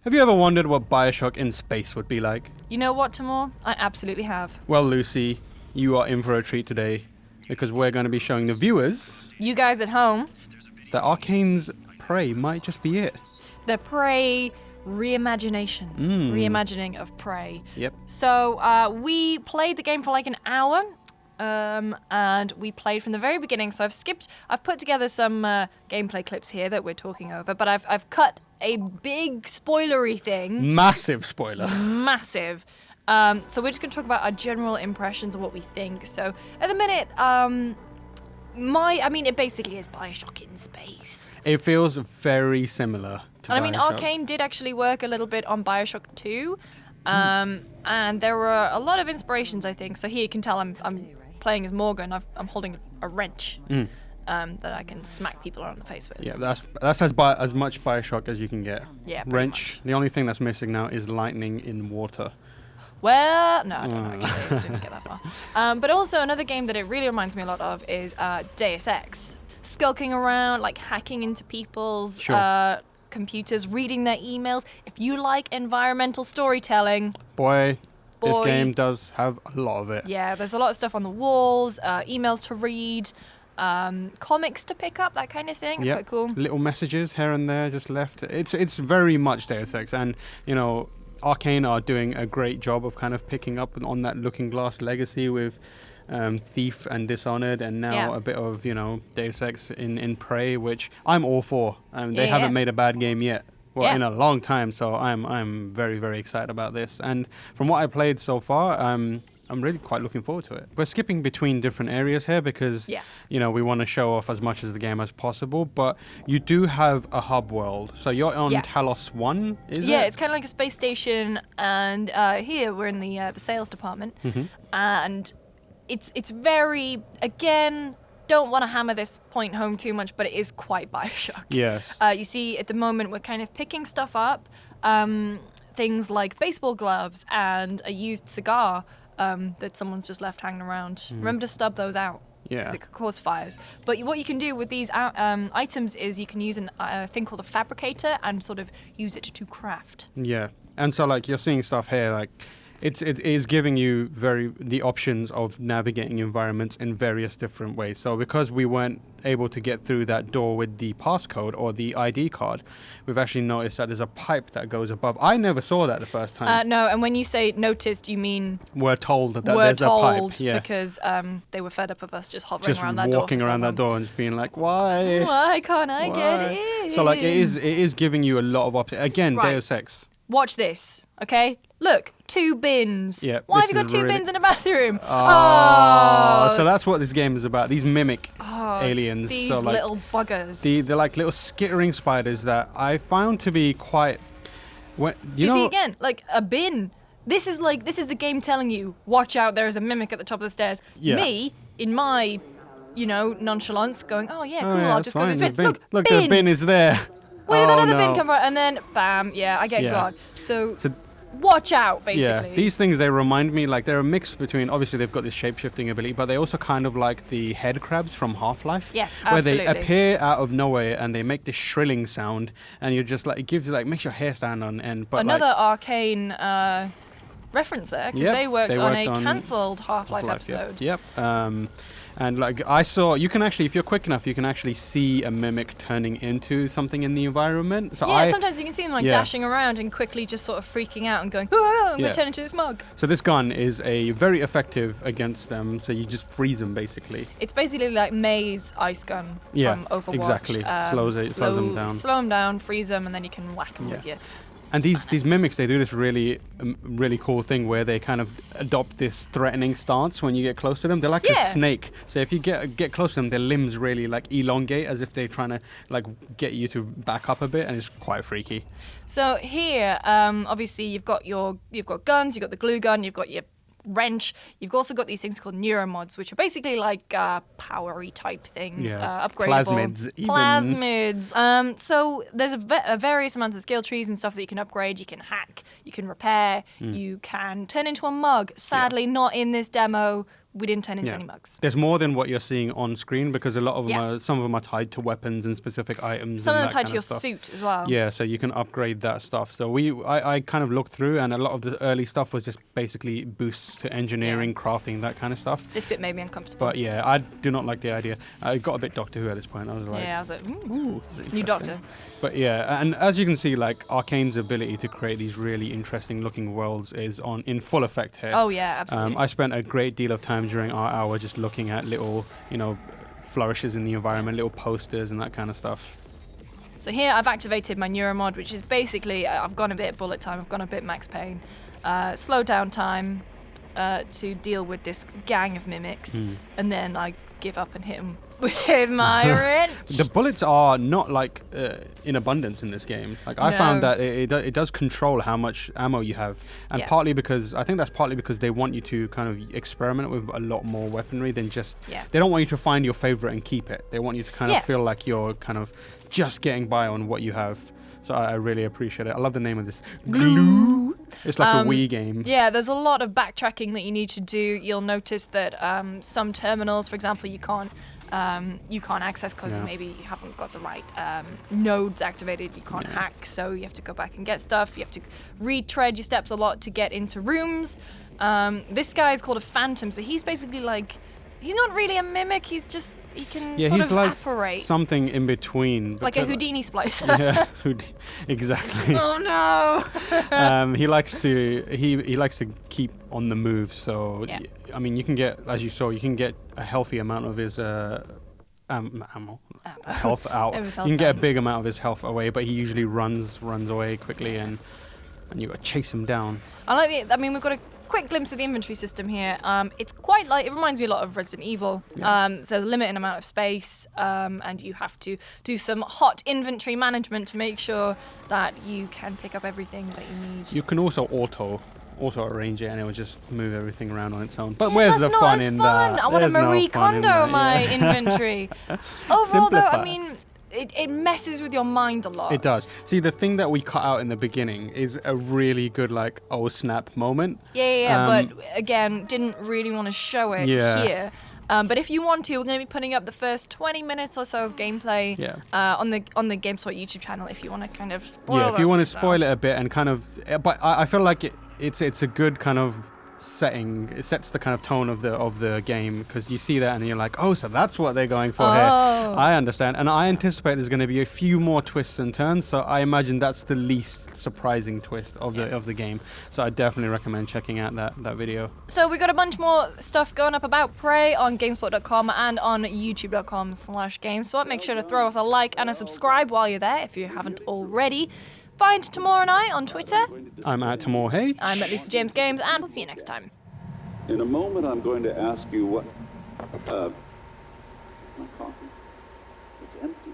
Have you ever wondered what BioShock in space would be like? You know what, Tamoor? I absolutely have. Well, Lucy, you are in for a treat today because we're going to be showing the viewers You guys at home, that Arkane's Prey might just be it. the Prey reimagining of Prey. Yep. So we played the game for like an hour, and we played from the very beginning. So I've put together some gameplay clips here that we're talking over, but I've cut a big spoilery thing. Massive spoiler. Massive. So we're just going to talk about our general impressions of what we think. So at the minute, it basically is BioShock in space. It feels very similar to And BioShock. Arkane did actually work a little bit on BioShock 2. And there were a lot of inspirations, I think. So here you can tell I'm playing as Morgan. I'm holding a wrench that I can smack people around the face with. Yeah, that's as much BioShock as you can get. Yeah, pretty Wrench. The only thing that's missing now is lightning in water. Well, no, I don't know, actually. I didn't get that far. But also another game that it really reminds me a lot of is Deus Ex. Skulking around, like hacking into people's computers, reading their emails. If you like environmental storytelling... Boy, this game does have a lot of it. Yeah, there's a lot of stuff on the walls, emails to read, comics to pick up, that kind of thing. It's quite cool. Little messages here and there just left. It's very much Deus Ex, and you know, Arkane are doing a great job of kind of picking up on that Looking Glass legacy with Thief and Dishonored, and now a bit of, Deus Ex in Prey, which I'm all for. They haven't made a bad game yet. Well, in a long time, so I'm very, very excited about this. And from what I played so far, I'm really quite looking forward to it. We're skipping between different areas here because, we want to show off as much as the game as possible. But you do have a hub world. So you're on Talos 1, is it? Yeah, it's kind of like a space station. And here we're in the sales department. Mm-hmm. And it's very, again... Don't want to hammer this point home too much, but it is quite BioShock. Yes. You see, at the moment, we're kind of picking stuff up. Things like baseball gloves and a used cigar that someone's just left hanging around. Remember to stub those out. Yeah. Because it could cause fires. But what you can do with these items is you can use a thing called a fabricator and sort of use it to craft. Yeah. And so, you're seeing stuff here, it is giving you the options of navigating environments in various different ways. So because we weren't able to get through that door with the passcode or the ID card, we've actually noticed that there's a pipe that goes above. I never saw that the first time. No, and when you say noticed, you mean... We're told that there's a pipe. Yeah. Because they were fed up of us just hovering around that door. Just walking around that door and just being like, why? Why can't I get in? So it is giving you a lot of options. Again, Right. Deus Ex. Watch this, okay? Look, 2 bins. Yeah, Why have this you got is 2 really- bins in a bathroom? So that's what this game is about. These mimic aliens. These so little buggers. They're like little skittering spiders that I found to be quite... See again, like a bin. This is the game telling you, watch out, there is a mimic at the top of the stairs. Yeah. Me, in my, nonchalance, going, oh yeah, cool, I'll just go this fine, bin. Look, bin. the bin is there. Where did another bin no. come from? And then, bam, I get Yeah. God. So Watch out, basically. Yeah, these things, they remind me, they're a mix between, obviously they've got this shape-shifting ability, but they also kind of like the head crabs from Half-Life. Yes, where absolutely. they appear out of nowhere and they make this shrilling sound, and you're just it gives you, makes your hair stand on end. But another Arkane reference there, because they worked on a cancelled Half-Life episode. Yep. And I saw, you can actually, if you're quick enough, you can actually see a mimic turning into something in the environment. So sometimes you can see them dashing around and quickly just sort of freaking out and going, I'm going to turn into this mug. So this gun is very effective against them, so you just freeze them basically. It's basically like May's ice gun from Overwatch. Exactly. Slows them down. Slow them down, freeze them, and then you can whack them with you. And these mimics, they do this really cool thing where they kind of adopt this threatening stance when you get close to them. They're like a snake. So if you get close to them, their limbs really elongate as if they're trying to get you to back up a bit, and it's quite freaky. So here, obviously you've got guns, you've got the glue gun, you've got your wrench. You've also got these things called neuromods, which are basically like powery type things, upgradable. Plasmids. Plasmids. So there's a various amounts of skill trees and stuff that you can upgrade. You can hack, you can repair, you can turn into a mug. Sadly, not in this demo. we didn't turn into any mugs. There's more than what you're seeing on screen because a lot of them some of them are tied to weapons and specific items. Some of them that tied kind to your stuff. suit as well. Yeah, so you can upgrade that stuff. So I kind of looked through, and a lot of the early stuff was just basically boosts to engineering, crafting, that kind of stuff. This bit made me uncomfortable. But yeah, I do not like the idea. I got a bit Doctor Who at this point. I was like, I was like, ooh, this is new interesting. Doctor. But yeah, and as you can see, like Arkane's ability to create these really interesting looking worlds is in full effect here. Oh yeah, absolutely. I spent a great deal of time during our hour just looking at little, flourishes in the environment, little posters and that kind of stuff. So here I've activated my neuromod, which is basically, I've gone a bit bullet time, I've gone a bit max pain, slow down time to deal with this gang of mimics, and then I give up and hit them with my wrench. The bullets are not like in abundance in this game. Like I found that it does control how much ammo you have, and partly because they want you to kind of experiment with a lot more weaponry than just. They don't want you to find your favorite and keep it. They want you to kind of feel like you're kind of just getting by on what you have. So I really appreciate it. I love the name of this. Glue. It's like a Wii game. Yeah, there's a lot of backtracking that you need to do. You'll notice that some terminals, for example, you can't access because maybe you haven't got the right nodes activated. You can't hack, so you have to go back and get stuff. You have to retread your steps a lot to get into rooms. This guy is called a phantom, so he's basically like, he's not really a mimic. He can sort he's of like apparate. Something in between. Like a Houdini splicer. Yeah, exactly. Oh no. He likes to keep on the move. So I mean, you can get, as you saw, a healthy amount of his health out. You can get a big amount of his health away, but he usually runs away quickly, and you got to chase him down. We've got a quick glimpse of the inventory system here. It's quite like, it reminds me a lot of Resident Evil. So the limited amount of space, and you have to do some hot inventory management to make sure that you can pick up everything that you need. You can also auto arrange it, and it will just move everything around on its own. But where's the fun in that? I want to Marie Kondo my inventory. Overall, though, I mean, it messes with your mind a lot. It does. See, the thing that we cut out in the beginning is a really good, like, oh snap moment. But again, didn't really want to show it here. But if you want to, we're going to be putting up the first 20 minutes or so of gameplay on the GameSpot YouTube channel if you want to kind of spoil it. Yeah, if you want to spoil it a bit and kind of... But I feel like it's a good kind of setting. It sets the kind of tone of the game, because you see that and you're like, oh, so that's what they're going for here. I understand, and I anticipate there's going to be a few more twists and turns, so I imagine that's the least surprising twist of the game. So I definitely recommend checking out that video. So we got a bunch more stuff going up about Prey on GameSpot.com and on YouTube.com/GameSpot. Make sure to throw us a like and a subscribe while you're there if you haven't already. Find Tamoor and I on Twitter. I'm at Tamoor Hey. I'm at Lucy James Games, and we'll see you next time. In a moment, I'm going to ask you what... my coffee. It's empty.